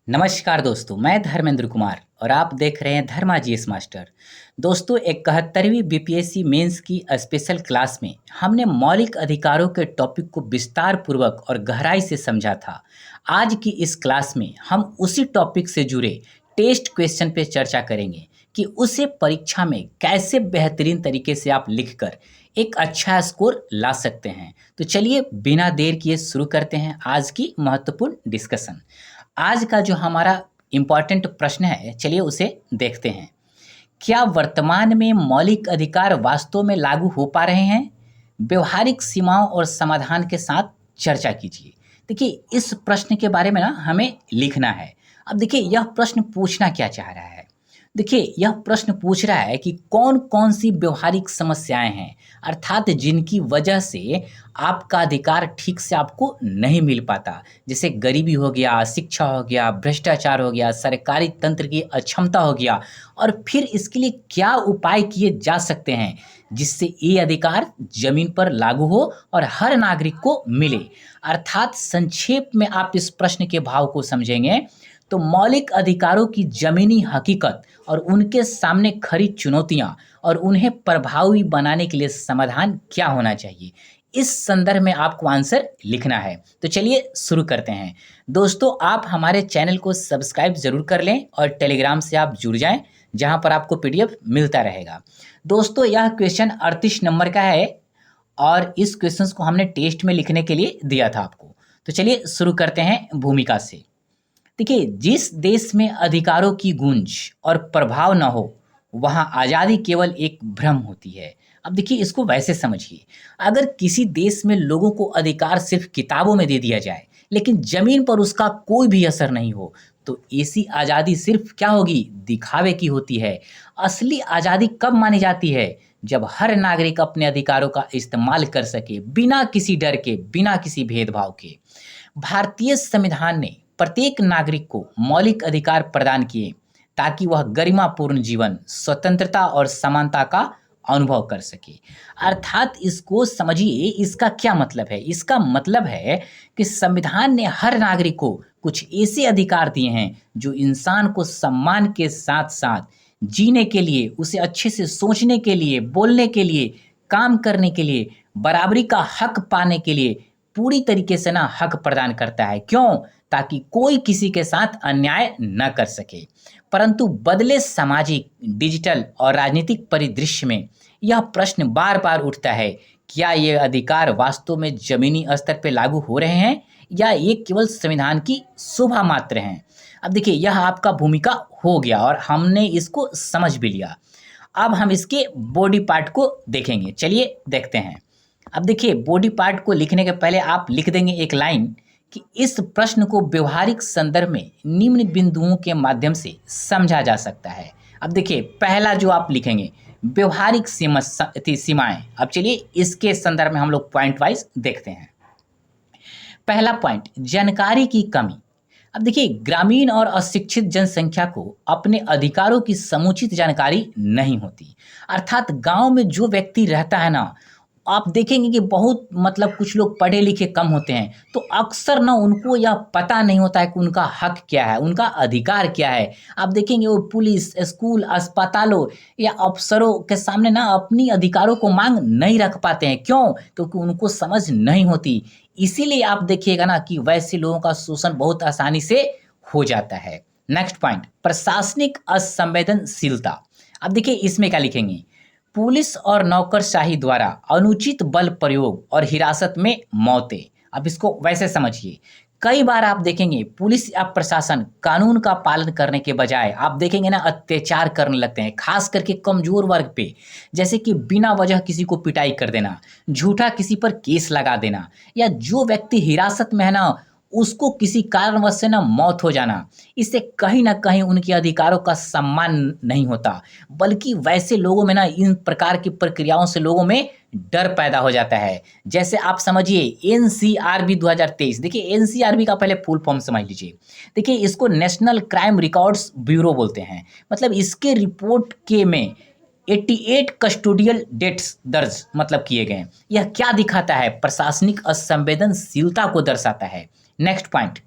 नमस्कार दोस्तों, मैं धर्मेंद्र कुमार और आप देख रहे हैं धर्मा जीएस मास्टर। दोस्तों, 71वीं बीपीएससी मेंस की स्पेशल क्लास में हमने मौलिक अधिकारों के टॉपिक को विस्तार पूर्वक और गहराई से समझा था। आज की इस क्लास में हम उसी टॉपिक से जुड़े टेस्ट क्वेश्चन पे चर्चा करेंगे कि उसे परीक्षा में कैसे बेहतरीन तरीके से आप लिखकर एक अच्छा स्कोर ला सकते हैं। तो चलिए बिना देर किए शुरू करते हैं आज की महत्वपूर्ण डिस्कशन। आज का जो हमारा इम्पोर्टेंट प्रश्न है, चलिए उसे देखते हैं। क्या वर्तमान में मौलिक अधिकार वास्तव में लागू हो पा रहे हैं? व्यवहारिक सीमाओं और समाधान के साथ चर्चा कीजिए। देखिए, इस प्रश्न के बारे में ना हमें लिखना है। अब देखिए, यह प्रश्न पूछना क्या चाह रहा है। देखिए, यह प्रश्न पूछ रहा है कि कौन कौन सी व्यवहारिक समस्याएं हैं, अर्थात जिनकी वजह से आपका अधिकार ठीक से आपको नहीं मिल पाता। जैसे गरीबी हो गया, शिक्षा हो गया, भ्रष्टाचार हो गया, सरकारी तंत्र की अक्षमता हो गया। और फिर इसके लिए क्या उपाय किए जा सकते हैं जिससे ये अधिकार जमीन पर लागू हो और हर नागरिक को मिले। अर्थात संक्षेप में आप इस प्रश्न के भाव को समझेंगे तो मौलिक अधिकारों की जमीनी हकीकत और उनके सामने खड़ी चुनौतियां और उन्हें प्रभावी बनाने के लिए समाधान क्या होना चाहिए, इस संदर्भ में आपको आंसर लिखना है। तो चलिए शुरू करते हैं। दोस्तों, आप हमारे चैनल को सब्सक्राइब जरूर कर लें और टेलीग्राम से आप जुड़ जाएं, जहां पर आपको पीडीएफ मिलता रहेगा। दोस्तों, यह क्वेश्चन 38 नंबर का है और इस क्वेश्चन को हमने टेस्ट में लिखने के लिए दिया था आपको। तो चलिए शुरू करते हैं भूमिका से। देखिए, जिस देश में अधिकारों की गूंज और प्रभाव न हो, वहां आज़ादी केवल एक भ्रम होती है। अब देखिए, इसको वैसे समझिए। अगर किसी देश में लोगों को अधिकार सिर्फ किताबों में दे दिया जाए लेकिन जमीन पर उसका कोई भी असर नहीं हो, तो ऐसी आज़ादी सिर्फ क्या होगी, दिखावे की होती है। असली आज़ादी कब मानी जाती है? जब हर नागरिक अपने अधिकारों का इस्तेमाल कर सके, बिना किसी डर के, बिना किसी भेदभाव के। भारतीय संविधान ने प्रत्येक नागरिक को मौलिक अधिकार प्रदान किए ताकि वह गरिमापूर्ण जीवन, स्वतंत्रता और समानता का अनुभव कर सके। अर्थात इसको समझिए, इसका क्या मतलब है। इसका मतलब है कि संविधान ने हर नागरिक को कुछ ऐसे अधिकार दिए हैं जो इंसान को सम्मान के साथ साथ जीने के लिए, उसे अच्छे से सोचने के लिए, बोलने के लिए, काम करने के लिए, बराबरी का हक पाने के लिए पूरी तरीके से ना हक प्रदान करता है। क्यों? ताकि कोई किसी के साथ अन्याय न कर सके। परंतु बदले सामाजिक, डिजिटल और राजनीतिक परिदृश्य में यह प्रश्न बार बार उठता है, क्या ये अधिकार वास्तव में जमीनी स्तर पर लागू हो रहे हैं या ये केवल संविधान की शोभा मात्र हैं। अब देखिए, यह आपका भूमिका हो गया और हमने इसको समझ भी लिया। अब हम इसके बॉडी पार्ट को देखेंगे। चलिए देखते हैं। अब देखिए, बॉडी पार्ट को लिखने के पहले आप लिख देंगे एक लाइन कि इस प्रश्न को व्यवहारिक संदर्भ में निम्न बिंदुओं के माध्यम से समझा जा सकता है। अब देखिए, पहला जो आप लिखेंगे, व्यवहारिक सीमाएं। अब चलिए इसके संदर्भ में हम लोग पॉइंट वाइज देखते हैं। पहला पॉइंट, जानकारी की कमी। अब देखिए, ग्रामीण और अशिक्षित जनसंख्या को अपने अधिकारों की समुचित जानकारी नहीं होती। अर्थात गांव में जो व्यक्ति रहता है ना, आप देखेंगे कि बहुत मतलब कुछ लोग पढ़े लिखे कम होते हैं, तो अक्सर ना उनको यह पता नहीं होता है कि उनका हक क्या है, उनका अधिकार क्या है। आप देखेंगे वो पुलिस, स्कूल, अस्पतालों या अफसरों के सामने ना अपनी अधिकारों को मांग नहीं रख पाते हैं। क्यों? क्योंकि उनको समझ नहीं होती। इसीलिए आप देखिएगा ना कि वैसे लोगों का शोषण बहुत आसानी से हो जाता है। नेक्स्ट पॉइंट, प्रशासनिक असंवेदनशीलता। अब देखिए, इसमें क्या लिखेंगे, पुलिस और नौकरशाही द्वारा अनुचित बल प्रयोग और हिरासत में मौतें। अब इसको वैसे समझिए, कई बार आप देखेंगे पुलिस या प्रशासन कानून का पालन करने के बजाय आप देखेंगे ना अत्याचार करने लगते हैं, खास करके कमजोर वर्ग पे। जैसे कि बिना वजह किसी को पिटाई कर देना, झूठा किसी पर केस लगा देना, या जो व्यक्ति हिरासत में है ना उसको किसी कारणवश से ना मौत हो जाना। इससे कहीं ना कहीं उनके अधिकारों का सम्मान नहीं होता, बल्कि वैसे लोगों में ना इन प्रकार की प्रक्रियाओं से लोगों में डर पैदा हो जाता है। जैसे आप समझिए एनसीआरबी 2023। देखिए, एनसीआरबी का पहले फुल फॉर्म समझ लीजिए। देखिए, इसको नेशनल क्राइम रिकॉर्ड्स ब्यूरो बोलते हैं। मतलब इसके रिपोर्ट के में 88 कस्टोडियल डेट्स दर्ज मतलब किए गए। यह क्या दिखाता है? प्रशासनिक असंवेदनशीलता को दर्शाता है। नेक्स्ट पॉइंट,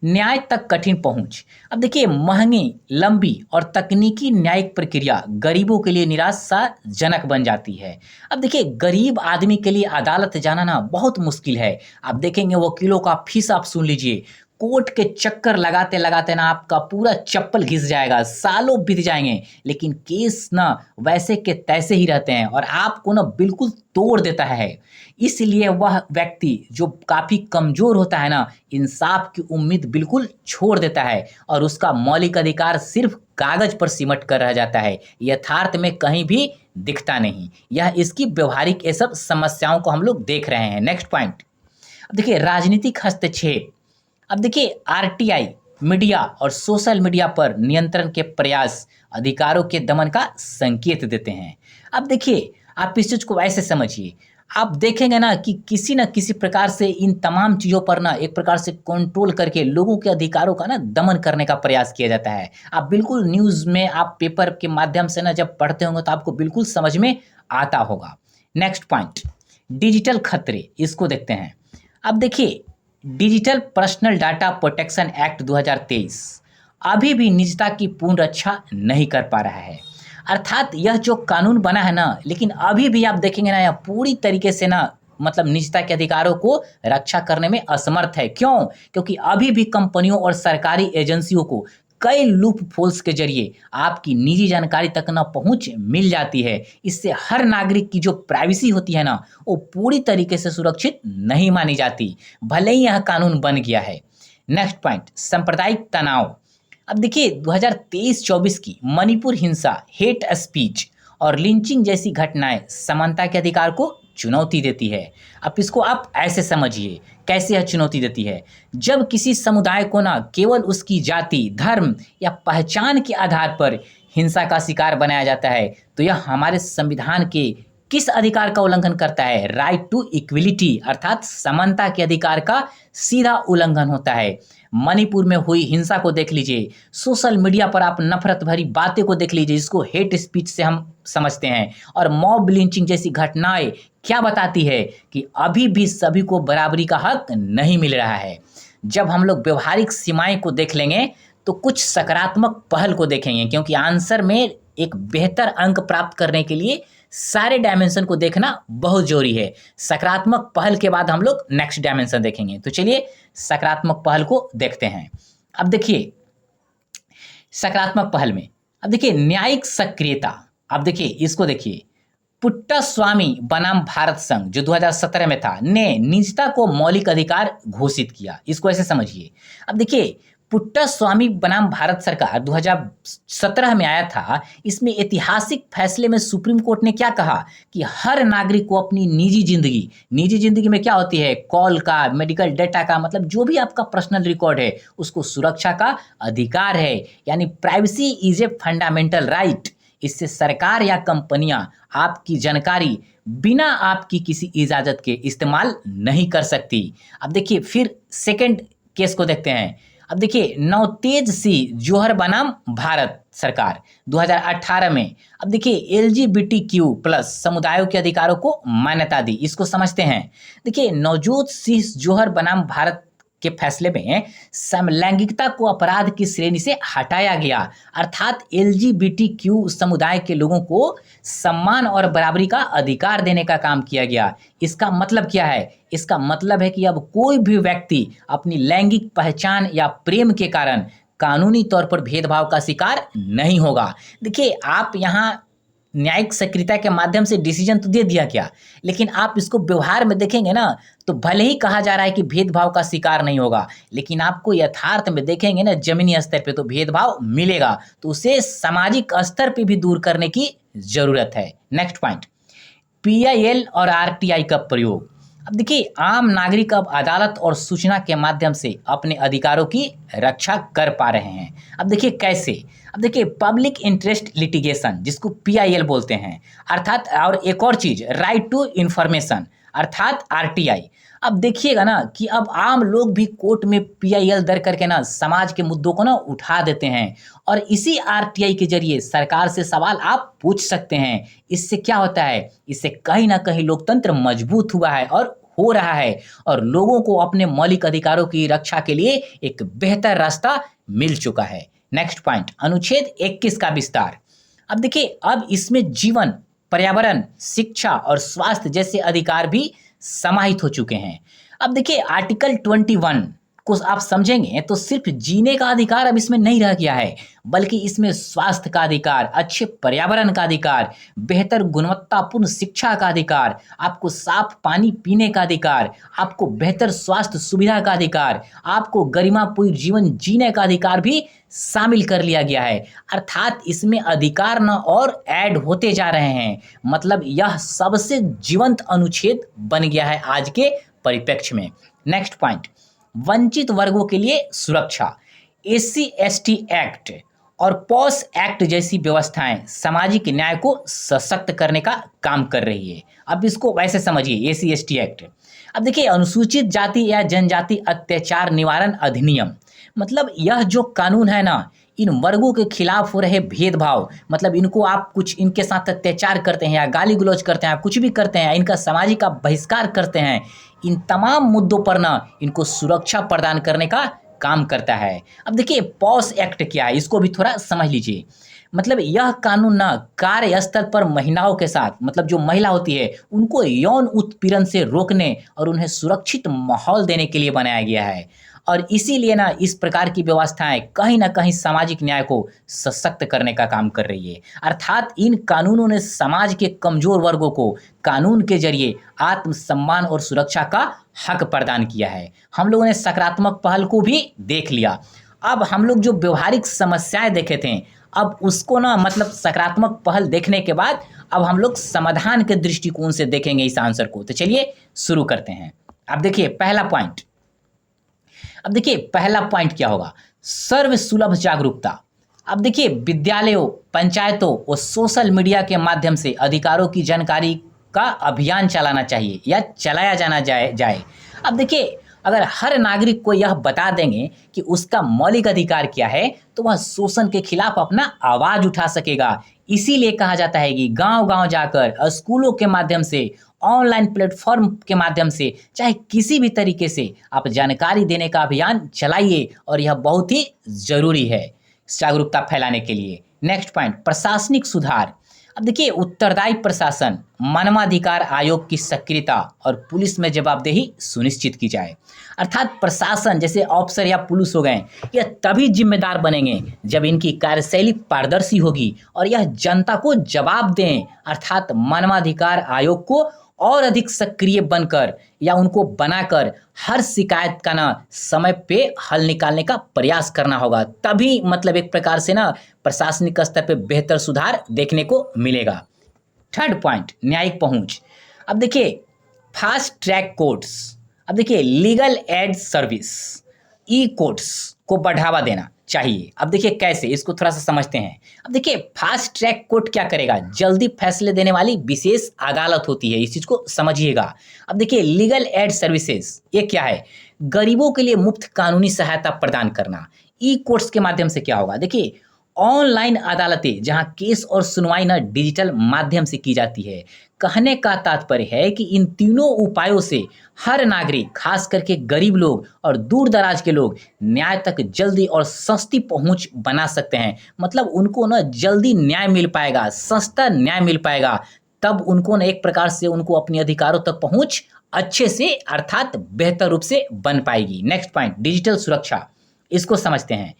न्याय तक कठिन पहुंच। अब देखिए महंगी, लंबी और तकनीकी न्यायिक प्रक्रिया गरीबों के लिए निराशाजनक बन जाती है। अब देखिए गरीब आदमी के लिए अदालत जाना ना बहुत मुश्किल है। आप देखेंगे वकीलों का फीस आप सुन लीजिए, कोर्ट के चक्कर लगाते लगाते ना आपका पूरा चप्पल घिस जाएगा, सालों बीत जाएंगे, लेकिन केस ना वैसे के तैसे ही रहते हैं और आपको ना बिल्कुल तोड़ देता है। इसलिए वह व्यक्ति जो काफ़ी कमज़ोर होता है ना, इंसाफ की उम्मीद बिल्कुल छोड़ देता है और उसका मौलिक अधिकार सिर्फ कागज़ पर सिमट कर रह जाता है, यथार्थ में कहीं भी दिखता नहीं। यह इसकी व्यवहारिक ये सब समस्याओं को हम लोग देख रहे हैं। नेक्स्ट पॉइंट, अब देखिए राजनीतिक हस्तक्षेप। अब देखिए आरटीआई, मीडिया और सोशल मीडिया पर नियंत्रण के प्रयास अधिकारों के दमन का संकेत देते हैं। अब देखिए आप इस चीज को ऐसे समझिए, आप देखेंगे ना कि किसी न किसी प्रकार से इन तमाम चीज़ों पर ना एक प्रकार से कंट्रोल करके लोगों के अधिकारों का ना दमन करने का प्रयास किया जाता है। आप बिल्कुल न्यूज़ में, आप पेपर के माध्यम से ना जब पढ़ते होंगे तो आपको बिल्कुल समझ में आता होगा। नेक्स्ट पॉइंट, डिजिटल खतरे, इसको देखते हैं। अब देखिए digital personal data protection act 2023 अभी भी निजता की पूर्ण रक्षा नहीं कर पा रहा है। अर्थात यह जो कानून बना है ना, लेकिन अभी भी आप देखेंगे ना यह पूरी तरीके से ना मतलब निजता के अधिकारों को रक्षा करने में असमर्थ है। क्यों? क्योंकि अभी भी कंपनियों और सरकारी एजेंसियों को कई लूप होल्स के जरिए आपकी निजी जानकारी तक ना पहुंच मिल जाती है। इससे हर नागरिक की जो प्राइवेसी होती है ना, वो पूरी तरीके से सुरक्षित नहीं मानी जाती, भले ही यह कानून बन गया है। नेक्स्ट पॉइंट, सांप्रदायिक तनाव। अब देखिए 2023-24 की मणिपुर हिंसा, हेट स्पीच और लिंचिंग जैसी घटनाएं समानता के अधिकार को चुनौती देती है। अब इसको आप ऐसे समझिए, कैसे यह चुनौती देती है? जब किसी समुदाय को ना केवल उसकी जाति, धर्म या पहचान के आधार पर हिंसा का शिकार बनाया जाता है, तो यह हमारे संविधान के किस अधिकार का उल्लंघन करता है? राइट टू इक्विलिटी अर्थात समानता के अधिकार का सीधा उल्लंघन होता है। मणिपुर में हुई हिंसा को देख लीजिए, सोशल मीडिया पर आप नफरत भरी बातें को देख लीजिए जिसको हेट स्पीच से हम समझते हैं, और मॉब लिंचिंग जैसी घटनाएं क्या बताती है कि अभी भी सभी को बराबरी का हक नहीं मिल रहा है। जब हम लोग व्यवहारिक सीमाएं को देख लेंगे तो कुछ सकारात्मक पहल को देखेंगे, क्योंकि आंसर में एक बेहतर अंक प्राप्त करने के लिए सारे डायमेंशन को देखना बहुत जरूरी है। सकारात्मक पहल के बाद हम लोग नेक्स्ट डायमेंशन देखेंगे। तो चलिए सकारात्मक पहल को देखते हैं। अब देखिए सकारात्मक पहल में, अब देखिए न्यायिक सक्रियता। अब देखिए इसको देखिए, पुट्टास्वामी बनाम भारत संघ जो 2017 में था ने निजता को मौलिक अधिकार घोषित किया। इसको ऐसे समझिए। अब देखिए पुट्टास्वामी बनाम भारत सरकार 2017 में आया था। इसमें ऐतिहासिक फैसले में सुप्रीम कोर्ट ने क्या कहा कि हर नागरिक को अपनी निजी जिंदगी में क्या होती है, कॉल का, मेडिकल डेटा का, मतलब जो भी आपका पर्सनल रिकॉर्ड है उसको सुरक्षा का अधिकार है। यानी privacy is a fundamental right. इससे सरकार या कंपनियां आपकी जानकारी बिना आपकी किसी इजाजत के इस्तेमाल नहीं कर सकती। अब देखिए फिर सेकंड केस को देखते हैं। अब देखिए नवतेज सिंह जौहर बनाम भारत सरकार 2018 में। अब देखिए LGBTQ प्लस समुदायों के अधिकारों को मान्यता दी। इसको समझते हैं। देखिए नवजोत सिंह जौहर बनाम भारत के फैसले में समलैंगिकता को अपराध की श्रेणी से हटाया गया, अर्थात LGBTQ समुदाय के लोगों को सम्मान और बराबरी का अधिकार देने का काम किया गया। इसका मतलब क्या है? इसका मतलब है कि अब कोई भी व्यक्ति अपनी लैंगिक पहचान या प्रेम के कारण कानूनी तौर पर भेदभाव का शिकार नहीं होगा। देखिए आप यहाँ न्यायिक सक्रियता के माध्यम से डिसीजन तो दे दिया क्या, लेकिन आप इसको व्यवहार में देखेंगे ना तो भले ही कहा जा रहा है कि भेदभाव का शिकार नहीं होगा, लेकिन आपको यथार्थ में देखेंगे ना जमीनी स्तर पे तो भेदभाव मिलेगा। तो उसे सामाजिक स्तर पे भी दूर करने की जरूरत है। नेक्स्ट पॉइंट, PIL और RTI का प्रयोग। अब देखिए आम नागरिक अब अदालत और सूचना के माध्यम से अपने अधिकारों की रक्षा कर पा रहे हैं। अब देखिए कैसे? अब देखिए पब्लिक इंटरेस्ट लिटिगेशन जिसको PIL बोलते हैं, अर्थात और एक और चीज राइट टू इंफॉर्मेशन अर्थात RTI। अब देखिएगा ना कि अब आम लोग भी कोर्ट में PIL दर्ज करके ना समाज के मुद्दों को ना उठा देते हैं, और इसी RTI के जरिए सरकार से सवाल आप पूछ सकते हैं। इससे क्या होता है? इससे कहीं ना कहीं लोकतंत्र मजबूत हुआ है और हो रहा है और लोगों को अपने मौलिक अधिकारों की रक्षा के लिए एक बेहतर रास्ता मिल चुका है। नेक्स्ट पॉइंट, अनुच्छेद 21 का विस्तार। अब देखिए, अब इसमें जीवन, पर्यावरण, शिक्षा और स्वास्थ्य जैसे अधिकार भी समाहित हो चुके हैं। अब देखिए, आर्टिकल 21 को आप समझेंगे तो सिर्फ जीने का अधिकार अब इसमें नहीं रह गया है, बल्कि इसमें स्वास्थ्य का अधिकार, अच्छे पर्यावरण का अधिकार, बेहतर गुणवत्तापूर्ण शिक्षा का अधिकार, आपको साफ पानी पीने का अधिकार, आपको बेहतर स्वास्थ्य सुविधा का अधिकार, आपको गरिमापूर्ण जीवन जीने का अधिकार भी शामिल कर लिया गया है। अर्थात इसमें अधिकार न और ऐड होते जा रहे हैं। मतलब यह सबसे जीवंत अनुच्छेद बन गया है आज के परिप्रेक्ष्य में। नेक्स्ट पॉइंट, वंचित वर्गों के लिए सुरक्षा। एससी एसटी एक्ट और पॉस एक्ट जैसी व्यवस्थाएं सामाजिक न्याय को सशक्त करने का काम कर रही है। अब इसको वैसे समझिए, एससी एसटी एक्ट। अब देखिए, अनुसूचित जाति या जनजाति अत्याचार निवारण अधिनियम, मतलब यह जो कानून है ना, इन वर्गों के खिलाफ हो रहे भेदभाव, मतलब इनको आप कुछ इनके साथ अत्याचार करते हैं या गाली गलौज करते हैं, कुछ भी करते हैं, इनका सामाजिक आप बहिष्कार करते हैं, इन तमाम मुद्दों पर ना इनको सुरक्षा प्रदान करने का काम करता है। अब देखिए, पॉस एक्ट क्या है, इसको भी थोड़ा समझ लीजिए। मतलब यह कानून ना कार्यस्थल पर महिलाओं के साथ, मतलब जो महिला होती है उनको यौन उत्पीड़न से रोकने और उन्हें सुरक्षित माहौल देने के लिए बनाया गया है। और इसीलिए ना इस प्रकार की व्यवस्थाएं कहीं ना कहीं सामाजिक न्याय को सशक्त करने का काम कर रही है। अर्थात इन कानूनों ने समाज के कमजोर वर्गों को कानून के जरिए आत्मसम्मान और सुरक्षा का हक प्रदान किया है। हम लोगों ने सकारात्मक पहल को भी देख लिया। अब हम लोग जो व्यवहारिक समस्याएं देखे थे, अब उसको ना मतलब सकारात्मक पहल देखने के बाद अब हम लोग समाधान के दृष्टिकोण से देखेंगे इस आंसर को। तो चलिए शुरू करते हैं। अब देखिए, पहला पॉइंट। अब देखिए, पहला पॉइंट क्या होगा, सर्व सुलभ जागरूकता। अब देखिए, विद्यालयों, पंचायतों और सोशल मीडिया के माध्यम से अधिकारों की जानकारी का अभियान चलाना चाहिए या चलाया जाना जाए। अब देखिए, अगर हर नागरिक को यह बता देंगे कि उसका मौलिक अधिकार क्या है, तो वह शोषण के खिलाफ अपना आवाज उठा सकेगा। इसीलिए कहा जाता है कि गांव-गांव जाकर, स्कूलों के माध्यम से, ऑनलाइन प्लेटफॉर्म के माध्यम से, चाहे किसी भी तरीके से आप जानकारी देने का अभियान चलाइए और यह बहुत ही जरूरी है जागरूकता फैलाने के लिए। नेक्स्ट पॉइंट, प्रशासनिक सुधार। अब देखिए, उत्तरदायी प्रशासन, मानवाधिकार आयोग की सक्रियता और पुलिस में जवाबदेही सुनिश्चित की जाए। अर्थात प्रशासन जैसे अफसर या पुलिस हो गए, यह तभी जिम्मेदार बनेंगे जब इनकी कार्यशैली पारदर्शी होगी और यह जनता को जवाब दें। अर्थात मानवाधिकार आयोग को और अधिक सक्रिय बनकर या उनको बनाकर हर शिकायत का ना समय पे हल निकालने का प्रयास करना होगा। तभी मतलब एक प्रकार से ना प्रशासनिक स्तर पे बेहतर सुधार देखने को मिलेगा। थर्ड पॉइंट, न्यायिक पहुंच। अब देखिए, फास्ट ट्रैक कोर्ट्स। अब देखिए, लीगल एड सर्विस, ई कोर्ट्स को बढ़ावा देना चाहिए। अब देखिए कैसे, इसको थोड़ा सा समझते हैं। अब देखिए, फास्ट ट्रैक कोर्ट क्या करेगा, जल्दी फैसले देने वाली विशेष अदालत होती है, इस चीज को समझिएगा। अब देखिए, लीगल एड सर्विसेज ये क्या है, गरीबों के लिए मुफ्त कानूनी सहायता प्रदान करना। ई कोर्ट्स के माध्यम से क्या होगा, देखिए ऑनलाइन अदालतें जहां केस और सुनवाई ना डिजिटल माध्यम से की जाती है। कहने का तात्पर्य है कि इन तीनों उपायों से हर नागरिक, खास करके गरीब लोग और दूर दराज के लोग न्याय तक जल्दी और सस्ती पहुंच बना सकते हैं। मतलब उनको ना जल्दी न्याय मिल पाएगा, सस्ता न्याय मिल पाएगा। तब उनको ना एक प्रकार से उनको अपने अधिकारों तक पहुंच अच्छे से अर्थात बेहतर रूप से बन पाएगी। नेक्स्ट पॉइंट, डिजिटल सुरक्षा। इसको समझते हैं।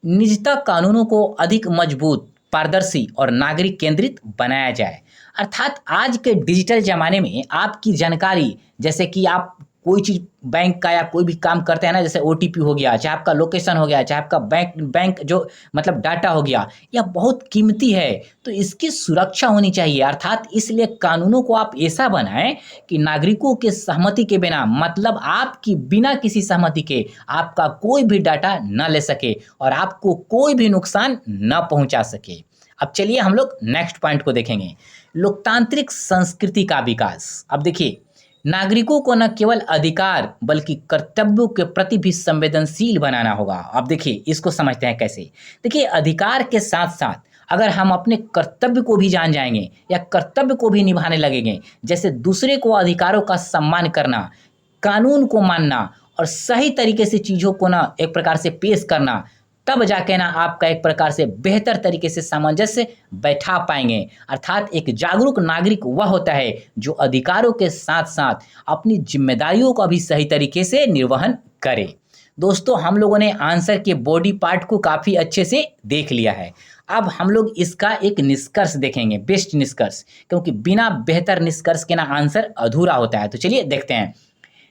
निजता कानूनों को अधिक मजबूत, पारदर्शी और नागरिक केंद्रित बनाया जाए। अर्थात आज के डिजिटल ज़माने में आपकी जानकारी, जैसे कि आप कोई चीज़ बैंक का या कोई भी काम करते हैं ना, जैसे ओटीपी हो गया, चाहे आपका लोकेशन हो गया, चाहे आपका बैंक जो मतलब डाटा हो गया, यह बहुत कीमती है, तो इसकी सुरक्षा होनी चाहिए। अर्थात इसलिए कानूनों को आप ऐसा बनाएं कि नागरिकों के सहमति के बिना, मतलब आपकी बिना किसी सहमति के आपका कोई भी डाटा न ले सके और आपको कोई भी नुकसान न पहुंचा सके। अब चलिए हम लोग नेक्स्ट पॉइंट को देखेंगे, लोकतांत्रिक संस्कृति का विकास। अब देखिए, नागरिकों को न केवल अधिकार बल्कि कर्तव्यों के प्रति भी संवेदनशील बनाना होगा। अब देखिए, इसको समझते हैं कैसे। देखिए, अधिकार के साथ साथ अगर हम अपने कर्तव्य को भी जान जाएंगे या कर्तव्य को भी निभाने लगेंगे, जैसे दूसरे को अधिकारों का सम्मान करना कानून को मानना और सही तरीके से चीज़ों को ना एक प्रकार से पेश करना, तब जाके ना आपका एक प्रकार से बेहतर तरीके से सामंजस्य बैठा पाएंगे। अर्थात एक जागरूक नागरिक वह होता है जो अधिकारों के साथ साथ अपनी जिम्मेदारियों का भी सही तरीके से निर्वहन करे। दोस्तों, हम लोगों ने आंसर के बॉडी पार्ट को काफ़ी अच्छे से देख लिया है। अब हम लोग इसका एक निष्कर्ष देखेंगे, बेस्ट निष्कर्ष, क्योंकि बिना बेहतर निष्कर्ष के ना आंसर अधूरा होता है। तो चलिए देखते हैं।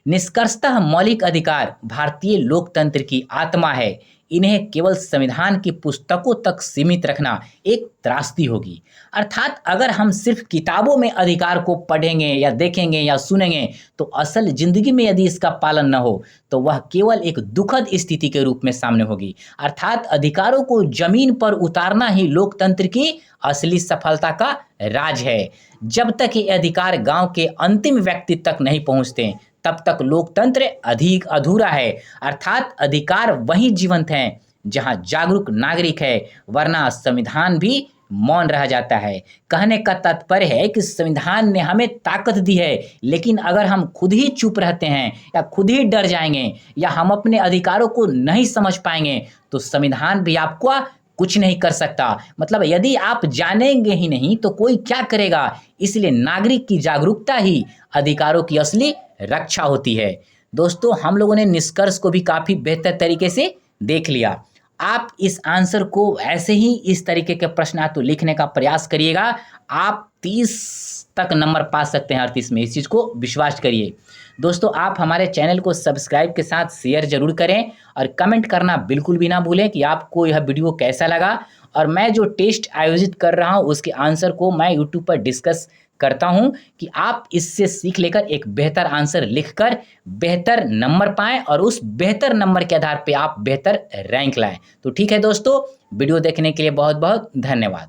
निष्कर्षतः मौलिक अधिकार भारतीय लोकतंत्र की आत्मा है। इन्हें केवल संविधान की पुस्तकों तक सीमित रखना एक त्रासदी होगी। अर्थात अगर हम सिर्फ किताबों में अधिकार को पढ़ेंगे या देखेंगे या सुनेंगे तो असल जिंदगी में यदि इसका पालन न हो तो वह केवल एक दुखद स्थिति के रूप में सामने होगी। अर्थात अधिकारों को जमीन पर उतारना ही लोकतंत्र की असली सफलता का राज है। जब तक ये अधिकार गांव के अंतिम व्यक्ति तक नहीं पहुंचते तब तक लोकतंत्र अधिक अधूरा है। अर्थात अधिकार वही जीवंत हैं जहां जागरूक नागरिक है, वरना संविधान भी मौन रह जाता है। कहने का तात्पर्य है कि संविधान ने हमें ताकत दी है, लेकिन अगर हम खुद ही चुप रहते हैं या खुद ही डर जाएंगे या हम अपने अधिकारों को नहीं समझ पाएंगे तो संविधान भी आपको कुछ नहीं कर सकता। मतलब यदि आप जानेंगे ही नहीं तो कोई क्या करेगा। इसलिए नागरिक की जागरूकता ही अधिकारों की असली रक्षा होती है। दोस्तों, हम लोगों ने निष्कर्ष को भी काफ़ी बेहतर तरीके से देख लिया। आप इस आंसर को ऐसे ही इस तरीके के प्रश्न आप तो लिखने का प्रयास करिएगा। आप 30 तक नंबर पा सकते हैं 38 में, इस चीज़ को विश्वास करिए। दोस्तों, आप हमारे चैनल को सब्सक्राइब के साथ शेयर जरूर करें और कमेंट करना बिल्कुल भी ना भूलें कि आपको यह वीडियो कैसा लगा। और मैं जो टेस्ट आयोजित कर रहा हूँ उसके आंसर को मैं यूट्यूब पर डिस्कस करता हूं कि आप इससे सीख लेकर एक बेहतर आंसर लिखकर बेहतर नंबर पाएं और उस बेहतर नंबर के आधार पे आप बेहतर रैंक लाएं। तो ठीक है दोस्तों, वीडियो देखने के लिए बहुत बहुत धन्यवाद।